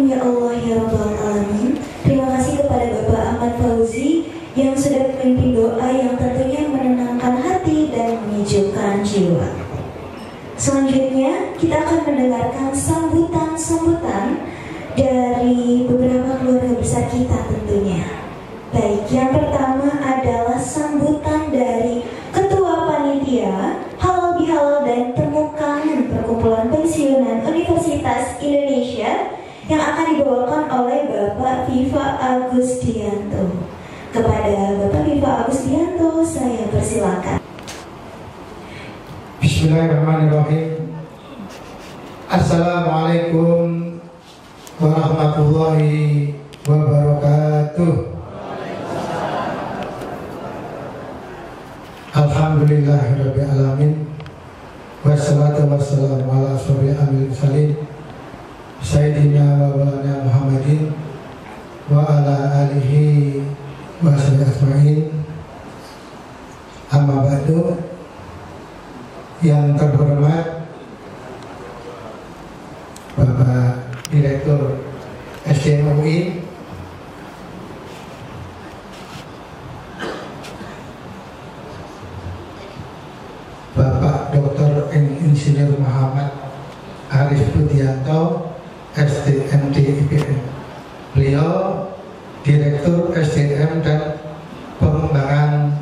Amin ya Allah ya Rabbal Alamin. Terima kasih kepada Bapak Ahmad Fauzi yang sudah memimpin doa yang tentunya menenangkan hati dan menyejukkan jiwa. Selanjutnya kita akan mendengarkan sambutan-sambutan dari beberapa keluarga besar kita tentunya. Baik, yang pertama adalah sambutan dari Ketua Panitia Halal Bihalal dan Temu Kangen Perkumpulan Pensiunan Universitas Indonesia yang akan dibawakan oleh Bapak Viva Agustianto. Kepada Bapak Viva Agustianto saya persilakan. Bismillahirrahmanirrahim. Assalamualaikum warahmatullahi wabarakatuh. Alhamdulillahirabbil alamin. Wassalatu wassalamu ala asyrofil anbiya'i Sayyidina wa maulana Muhammadin wa ala alihi wa sahbihi ajma'in. Amma ba'du. Yang terhormat Bapak Direktur SDM UI, Bapak Dr. Insinyur Muhammad Arif Budianto, SDMD IPN. Beliau Direktur SDM dan Pengembangan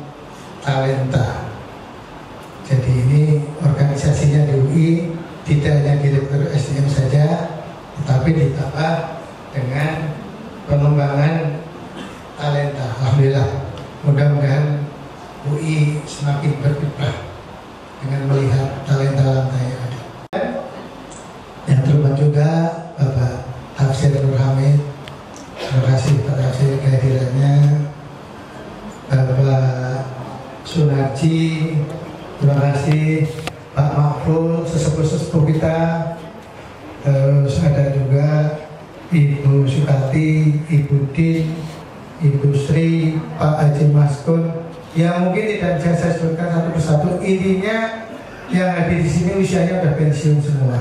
Talenta. Jadi ini organisasinya di UI tidak hanya Direktur SDM saja, tetapi ditambah dengan pengembangan talenta. Alhamdulillah, mudah-mudahan UI semakin berkiprah dengan melihat talenta-talenta yang ada. Yang terhormat juga Bapak Hafsir Nur Hamid, terima kasih Pak Hafsir kehadirannya. Bapak Sunarji, terima kasih Pak Mahfud, sesepuh-sesepuh kita. Terus ada juga Ibu Sukati, Ibu Din, Ibu Sri, Pak Haji Maskun, yang mungkin tidak bisa saya sebutkan satu persatu. Intinya yang hadir di sini usianya udah pensiun semua.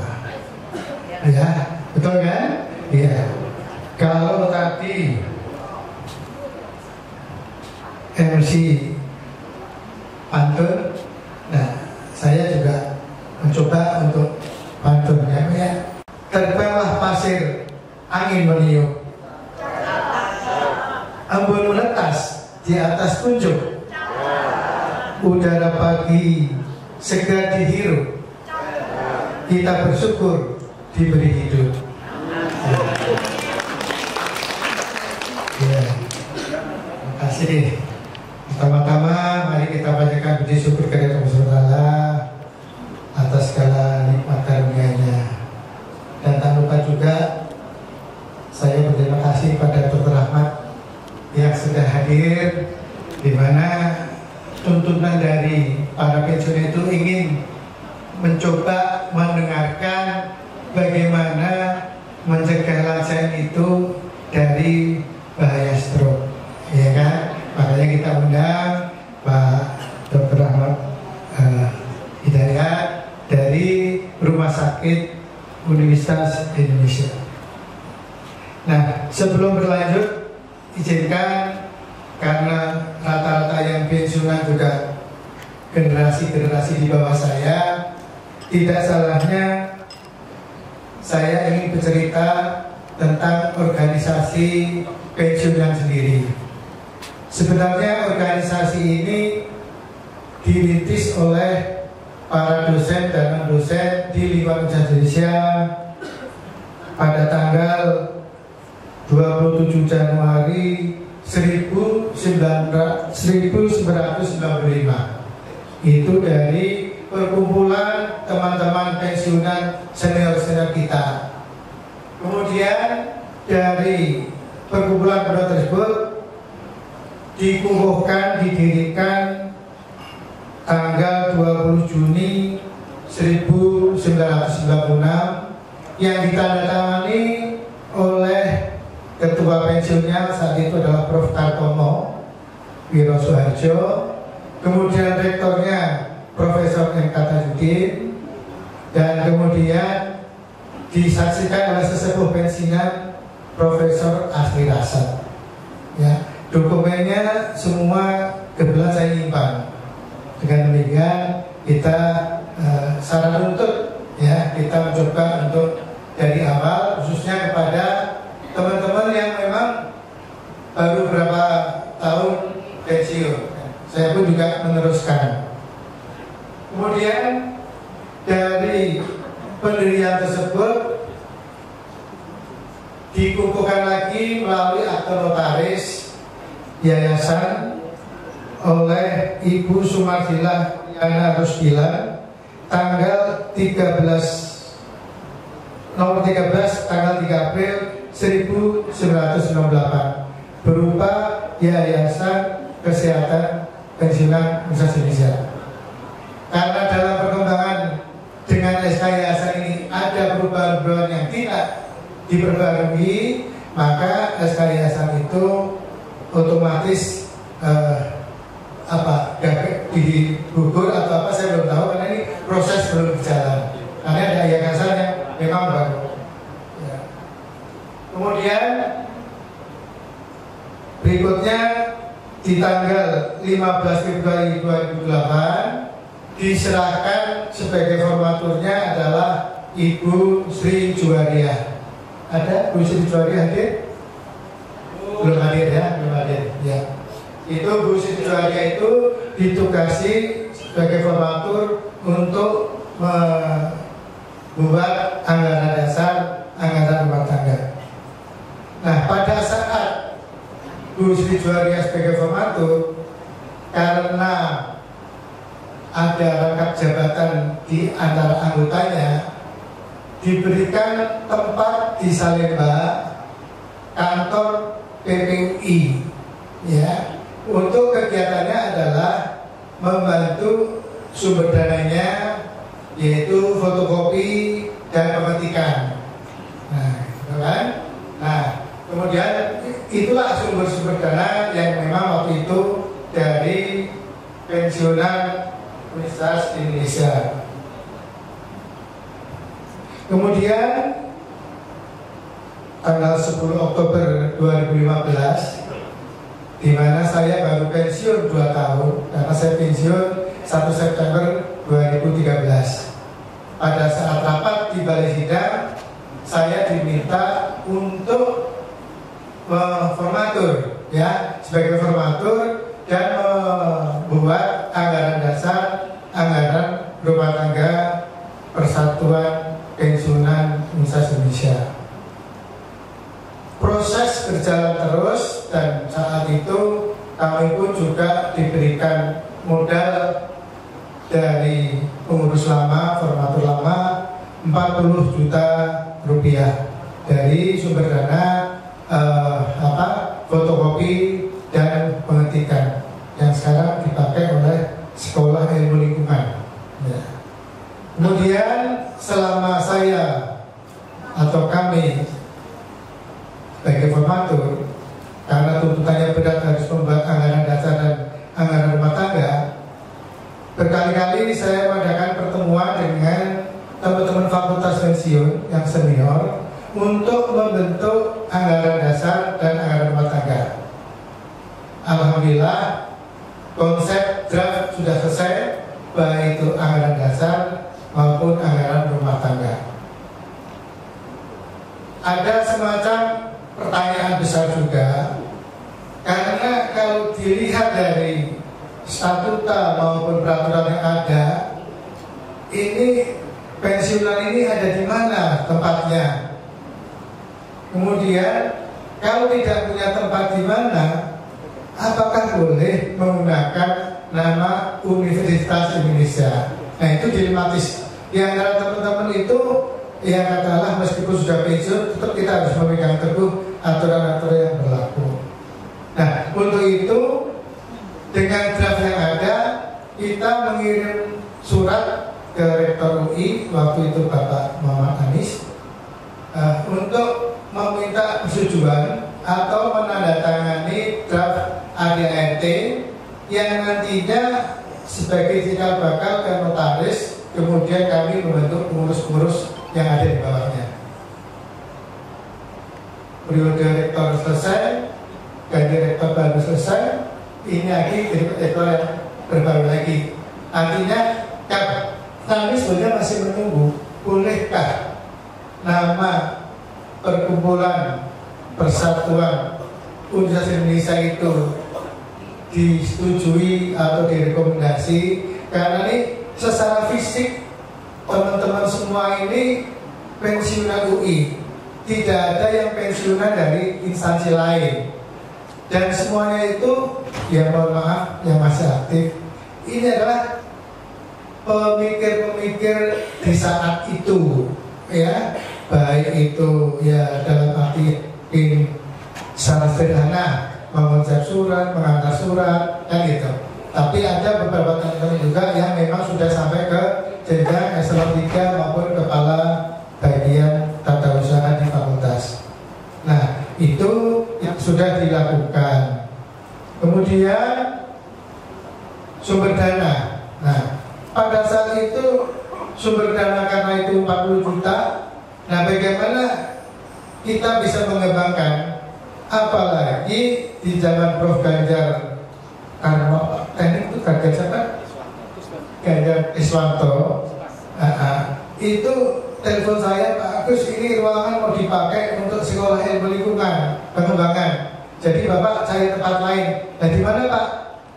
Ya, betul kan? Iya. Kalau tadi MC pantun, nah saya juga mencoba untuk pantun ya. Terbanglah pasir, angin meniup, embun menetas di atas kuncup, udara pagi segar dihirup, kita bersyukur diberi hidup. Ya, terima kasih. Pertama-tama mari kita panjatkan puji syukur kepada Allah SWT atas segala nikmat karunia-Nya. Dan tak lupa juga saya berterima kasih pada Dr. Ahmad yang sudah hadir, di mana tuntunan dari para pensiun itu ingin mencoba mendengarkan bagaimana mencegah lansia itu dari bahaya stroke, ya kan? Makanya kita undang Pak Dr. Ahmad Hidayat dari Rumah Sakit Universitas Indonesia. Nah, sebelum berlanjut, izinkan karena rata-rata yang pensiunan juga generasi-generasi di bawah saya, tidak salahnya saya ingin bercerita tentang organisasi pensiunan sendiri. Sebenarnya organisasi ini dirintis oleh para dosen dan non-dosen di 5 Universitas Indonesia pada tanggal 27 Januari 1995. Itu dari perkumpulan teman-teman pensiunan senior-senior kita. Kemudian dari perkumpulan tersebut dikukuhkan, didirikan tanggal 20 Juni 1996 yang ditandatangani oleh ketua pensiunnya saat itu adalah Prof. Kartono Wiro Suharjo, kemudian rektornya Profesor M. Tajudin, dan kemudian disaksikan oleh sesepuh pensiunan Profesor Asri Rasad. Ya, dokumennya semua kebetulan saya nyimpan. Dengan demikian kita secara runtut ya kita mencoba untuk dari awal, khususnya kepada teman-teman yang memang baru berapa tahun pensiun. Saya pun juga meneruskan. Kemudian dari pendirian tersebut dikukuhkan lagi melalui akte notaris yayasan oleh Ibu Sumardilah Yana Rusdilan tanggal 13 nomor 13 tanggal 3 April 1998 berupa Yayasan Kesehatan Pensiunan Universitas Indonesia. Karena dalam perkembangan dengan SK Yayasan ini ada perubahan-perubahan yang tidak diperbarui, maka SK Yayasan itu otomatis digugur atau apa saya belum tahu karena ini proses belum berjalan. Karena ada yayasan yang memang baru. Ya. Kemudian berikutnya di tanggal 15 Februari 2008 diserahkan sebagai formaturnya adalah Ibu Sri Juwariah. Ada Bu Sri Juwariah hadir? Belum hadir ya, belum hadir. Ya. Itu Bu Sri Juwariah itu ditugasi sebagai formatur untuk membuat anggaran dasar, anggaran rumah tangga. Nah, pada saat Bu Sri Juwariah sebagai formatur, karena ada rangkap jabatan di antara anggotanya, diberikan tempat di Salemba, kantor PPUI, ya. Untuk kegiatannya adalah membantu sumber dananya, yaitu fotokopi dan pemetikan. Nah, gitu kan? Nah, kemudian itulah sumber-sumber dana yang memang waktu itu dari pensiunan Universitas Indonesia. Kemudian tanggal 10 Oktober 2015, di mana saya baru pensiun 2 tahun, karena saya pensiun 1 September 2013. Pada saat rapat di Balai Sidang, saya diminta untuk formatur, ya, sebagai formatur dan membuat anggaran dasar, anggaran rumah tangga Persatuan Pensiunan Universitas Indonesia. Proses berjalan terus dan saat itu kami pun juga diberikan modal dari pengurus lama, formatur lama 40 juta rupiah dari sumber dana fotokopi dan pengetikan yang sekarang dipakai oleh Sekolah Ilmu Lingkungan. Ya. Kemudian selama saya atau kami sebagai formatur, karena tuntutannya berat harus membuat anggaran dasar dan anggaran rumah tangga, berkali-kali saya mengadakan pertemuan dengan teman-teman fakultas pensiun yang senior untuk membentuk anggaran dasar dan anggaran rumah tangga. Alhamdulillah konsep draft sudah selesai, baik itu anggaran dasar maupun anggaran rumah tangga. Ada semacam pertanyaan besar juga, karena kalau dilihat dari statuta maupun peraturan yang ada, ini pensiunan ini ada di mana tempatnya? Kemudian kalau tidak punya tempat di mana, apakah boleh menggunakan nama Universitas Indonesia? Nah, itu dilematis. Di antara teman-teman itu, ya katakanlah meskipun sudah pensiun, tetap kita harus memegang teguh aturan-aturan yang berlaku. Nah, untuk itu dengan draft yang ada, kita mengirim surat ke Rektor UI waktu itu Bapak Muhammad Anies untuk meminta persetujuan atau menandatangani draft ADART yang nantinya sebagai cikal bakal ke notaris, kemudian kami membentuk pengurus-pengurus yang ada di bawahnya. periode rektor selesai, ganti rektor baru selesai, ini lagi rektor yang berbaru lagi. Artinya kami sebenarnya masih menunggu, bolehkah nama perkumpulan persatuan Universitas Indonesia itu disetujui atau direkomendasi, karena ini secara fisik teman-teman semua ini pensiunan UI, tidak ada yang pensiunan dari instansi lain, dan semuanya itu ya mohon maaf yang masih aktif ini adalah pemikir-pemikir di saat itu, ya, baik itu ya dalam arti secara sederhana mengucap surat, mengantar surat, kan gitu. Tapi ada beberapa teman-teman juga yang memang sudah sampai ke jenjang eselon 3 maupun kepala bagian tata usaha di fakultas. Nah, itu yang sudah dilakukan. Kemudian sumber dana. Nah, pada saat itu sumber dana karena itu 40 juta. Nah, bagaimana kita bisa mengembangkan? Apalagi di zaman Prof. Ganjar Karno, teknik itu Ganjar siapa? Ganjar Iswanto. Itu telepon saya, Pak Agus, ini ruangan mau dipakai untuk sekolah ilmu lingkungan pengembangan. Jadi Bapak cari tempat lain. Nah, di mana Pak?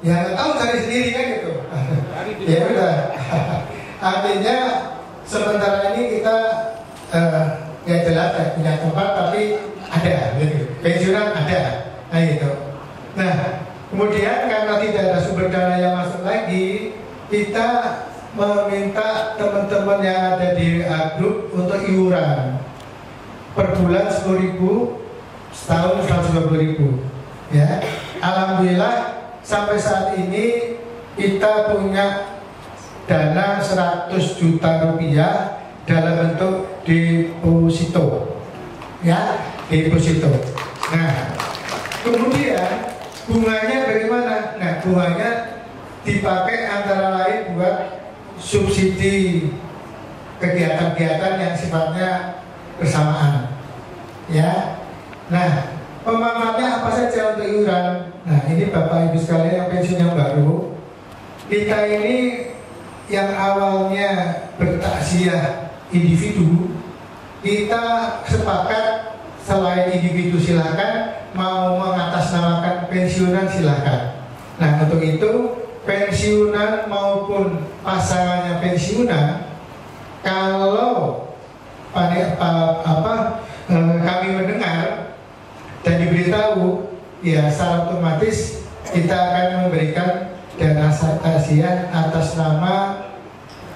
Ya nggak tahu, cari sendiri kan gitu. Ya udah. Artinya sementara ini kita ya jelas ya, punya tempat, tapi ada gitu. Pensiunan ada. Nah gitu. Nah, kemudian karena tidak ada sumber dana yang masuk lagi, kita meminta teman-teman yang ada di grup untuk iuran per bulan 10.000, setahun 120.000. Ya, alhamdulillah sampai saat ini kita punya dana 100 juta rupiah dalam bentuk deposito, ya, deposito. Nah, kemudian bunganya bagaimana? Nah, bunganya dipakai antara lain buat subsidi kegiatan-kegiatan yang sifatnya bersamaan, ya. Nah, pemanfaatnya apa saja untuk iuran? Nah, ini Bapak Ibu sekalian yang pensiun yang baru, kita ini yang awalnya bertakziah individu, kita sepakat selain individu silahkan, mau mengatasnamakan pensiunan silahkan. Nah, untuk itu pensiunan maupun pasangannya pensiunan, kalau kami mendengar dan diberitahu, ya secara otomatis kita akan memberikan dana takziah atas nama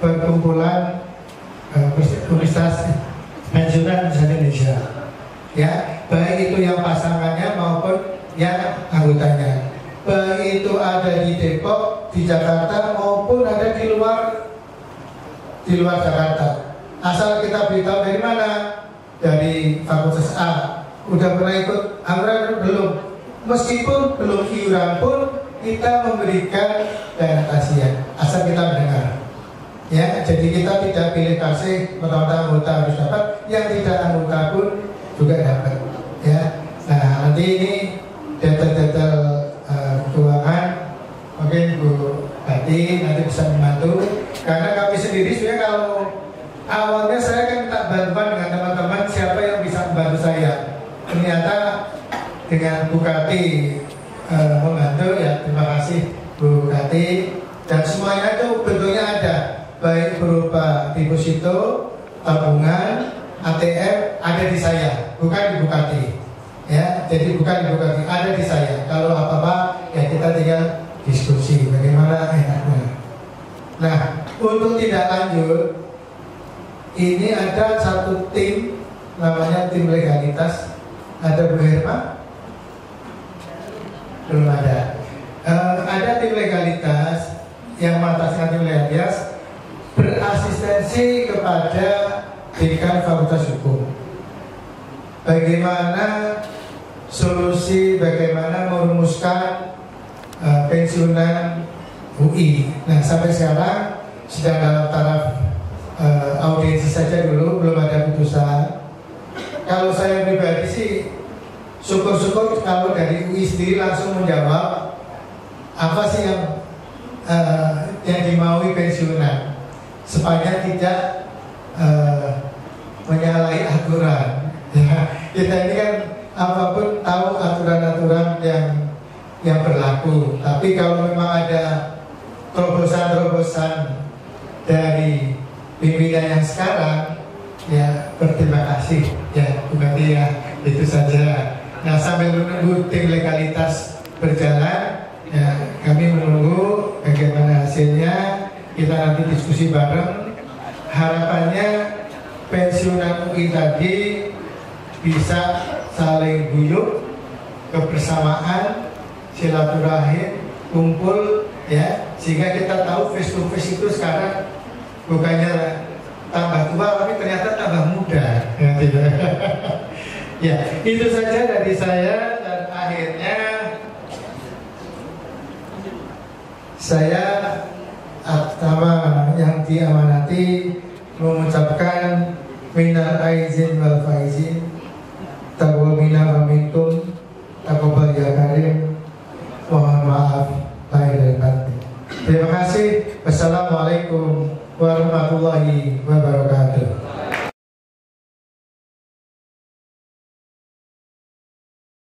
perkumpulan Universitas Pensiunan Indonesia, ya, baik itu yang pasangannya maupun yang anggotanya, baik itu ada di Depok, di Jakarta maupun ada di luar Jakarta. Asal kita beritahu dari mana, dari Fakultas A, udah pernah ikut anggaran belum, meskipun belum iuran pun kita memberikan dana takziah, asal kita mendengar. Ya, jadi kita tidak pilih kasih anggota harus dapat, yang tidak anggota pun juga dapat. Ya, nah nanti ini detail-detail keuangan mungkin Bu Hati nanti bisa membantu, karena kami sendiri sebenarnya kalau awalnya saya kan minta bantuan dengan teman-teman siapa yang bisa membantu saya. Ternyata dengan Bu Kati membantu, ya terima kasih Bu Kati, dan semuanya itu bentuknya ada, baik berupa deposito, tabungan, ATM ada di saya, bukan di Bu Kati. Ya, jadi bukan di Bu Kati, ada di saya. Kalau apa-apa ya kita tinggal diskusi bagaimana enaknya. Nah, untuk tidak lanjut, ini ada satu tim namanya tim legalitas. Ada Bu Herma? Belum ada. Ada tim legalitas yang mengataskan tim legalitas berasistensi kepada dekan Fakultas Hukum. Bagaimana solusi, bagaimana merumuskan pensiunan UI. Nah, sampai sekarang sedang dalam taraf audiensi saja dulu, belum ada putusan. Kalau saya pribadi sih syukur-syukur kalau dari UI sendiri langsung menjawab apa sih yang dimaui pensiunan supaya tidak menyalahi aturan. Ya, kita ini kan apapun tahu aturan-aturan yang berlaku. Tapi kalau memang ada terobosan-terobosan dari pimpinan yang sekarang, ya berterima kasih. Ya, berarti ya itu saja. Nah, sambil menunggu tim legalitas berjalan, ya kami menunggu bagaimana hasilnya. Kita nanti diskusi bareng. Harapannya pensiunan UI tadi bisa saling guyup, kebersamaan, silaturahim, kumpul, ya, sehingga kita tahu face to face itu sekarang bukannya tambah tua tapi ternyata tambah muda. Ya, itu saja dari saya, dan akhirnya saya sama yang diamanati mengucapkan minal aizin wal faizin, taqwa minna wa minkum, taqabbal ya karim, mohon maaf lahir dan batin. Terima kasih. Wassalamualaikum warahmatullahi wabarakatuh.